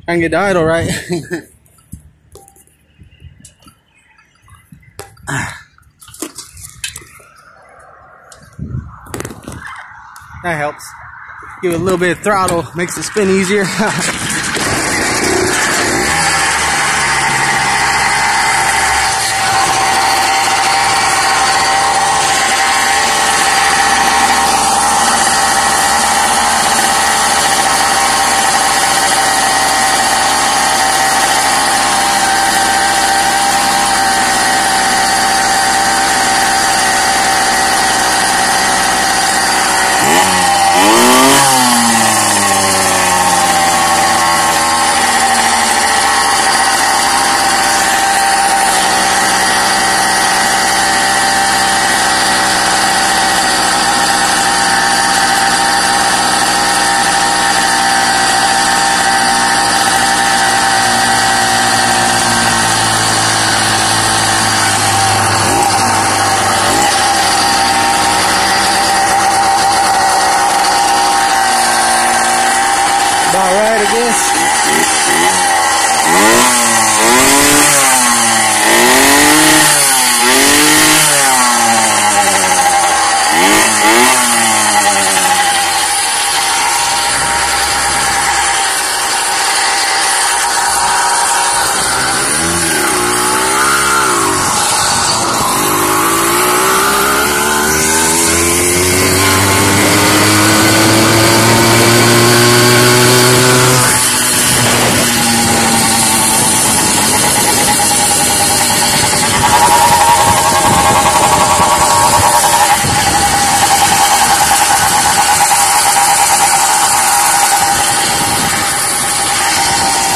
Try and get the idle right. That helps. Give it a little bit of throttle, makes it spin easier. Alright, I guess.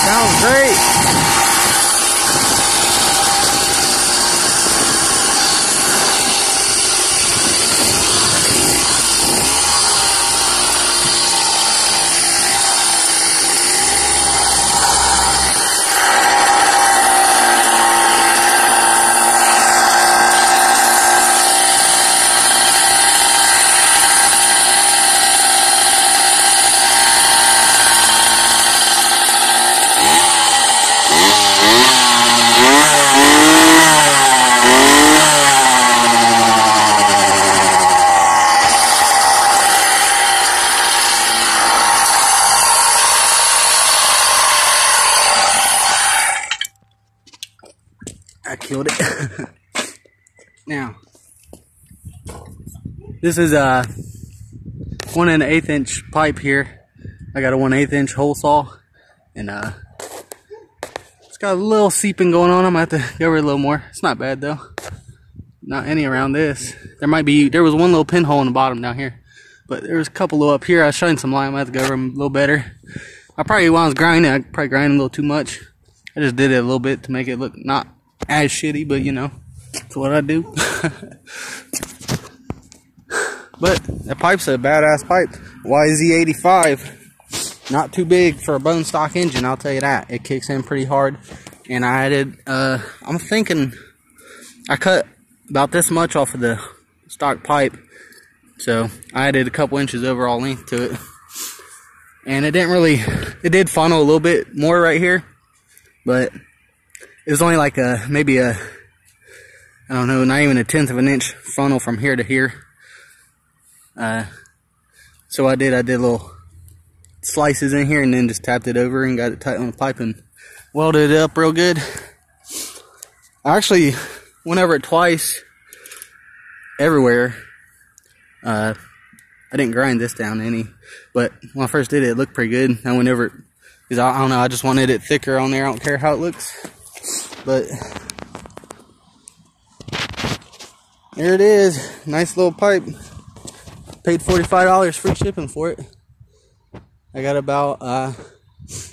Sounds great. I killed it. Now, this is a 1 1/8 inch pipe here. I got a 1/8 inch hole saw, and it's got a little seeping going on. I'm gonna have to go over it a little more. It's not bad though. Not any around this. There was one little pinhole in the bottom down here, but there was a couple little up here. I was showing some line. I have to go over them a little better. When I was grinding, I probably grinded a little too much. I just did it a little bit to make it look not as shitty, but you know, that's what I do. But that pipe's a badass pipe. YZ85. Not too big for a bone stock engine, I'll tell you that. It kicks in pretty hard. And I added, I'm thinking, I cut about this much off of the stock pipe. So I added a couple inches overall length to it. And it did funnel a little bit more right here. But it was only like maybe I don't know, not even 1/10 of an inch funnel from here to here. So I did little slices in here and then just tapped it over and got it tight on the pipe and welded it up real good. I actually went over it twice everywhere. I didn't grind this down any, but when I first did it, it looked pretty good. I went over it because I don't know, I just wanted it thicker on there. I don't care how it looks. But there it is. Nice little pipe. Paid $45 free shipping for it. I got about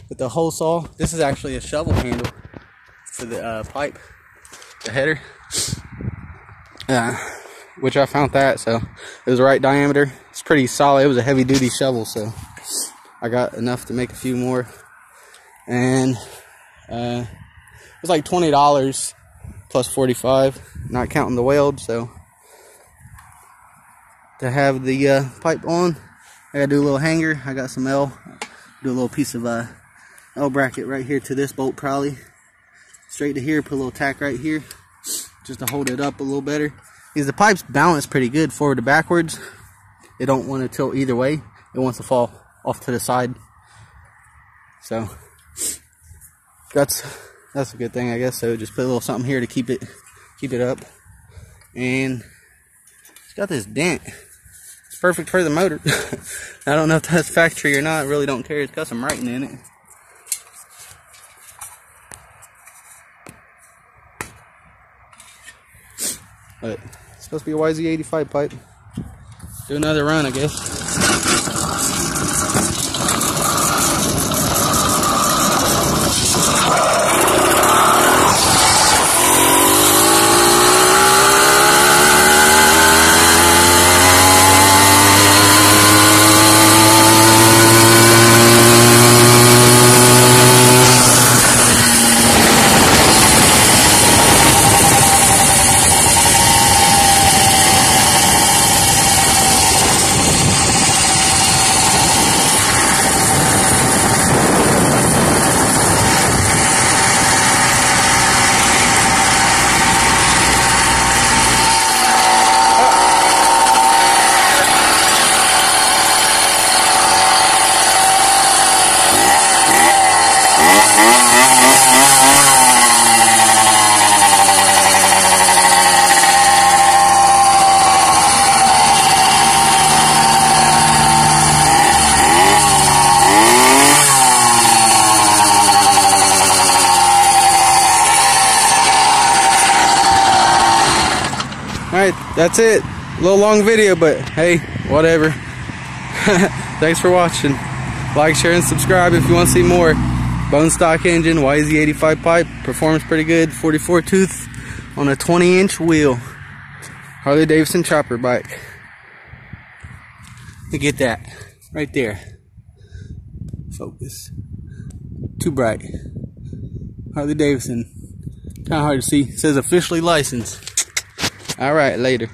with the hole saw. This is actually a shovel handle for the pipe, the header. Which I found that, so it was the right diameter. It's pretty solid. It was a heavy duty shovel, so I got enough to make a few more. And it was like $20 plus $45, not counting the weld. So to have the pipe on, I gotta do a little hanger. I got some do a little piece of L bracket right here to this bolt, probably straight to here. Put a little tack right here just to hold it up a little better, because the pipe's balanced pretty good forward to backwards. It don't want to tilt either way. It wants to fall off to the side. So that's a good thing, I guess. So just put a little something here to keep it up. And it's got this dent. It's perfect for the motor. I don't know if that's factory or not. I really don't care. It's got some writing in it. But it's supposed to be a YZ85 pipe. Do another run, I guess. Alright, that's it. A little long video, but hey, whatever. Thanks for watching. Like, share, and subscribe if you want to see more. Bone stock engine, YZ85 pipe. Performs pretty good. 44 tooth on a 20-inch wheel. Harley Davidson chopper bike. Look at that. Right there. Focus. Too bright. Harley Davidson. Kind of hard to see. It says officially licensed. All right, later.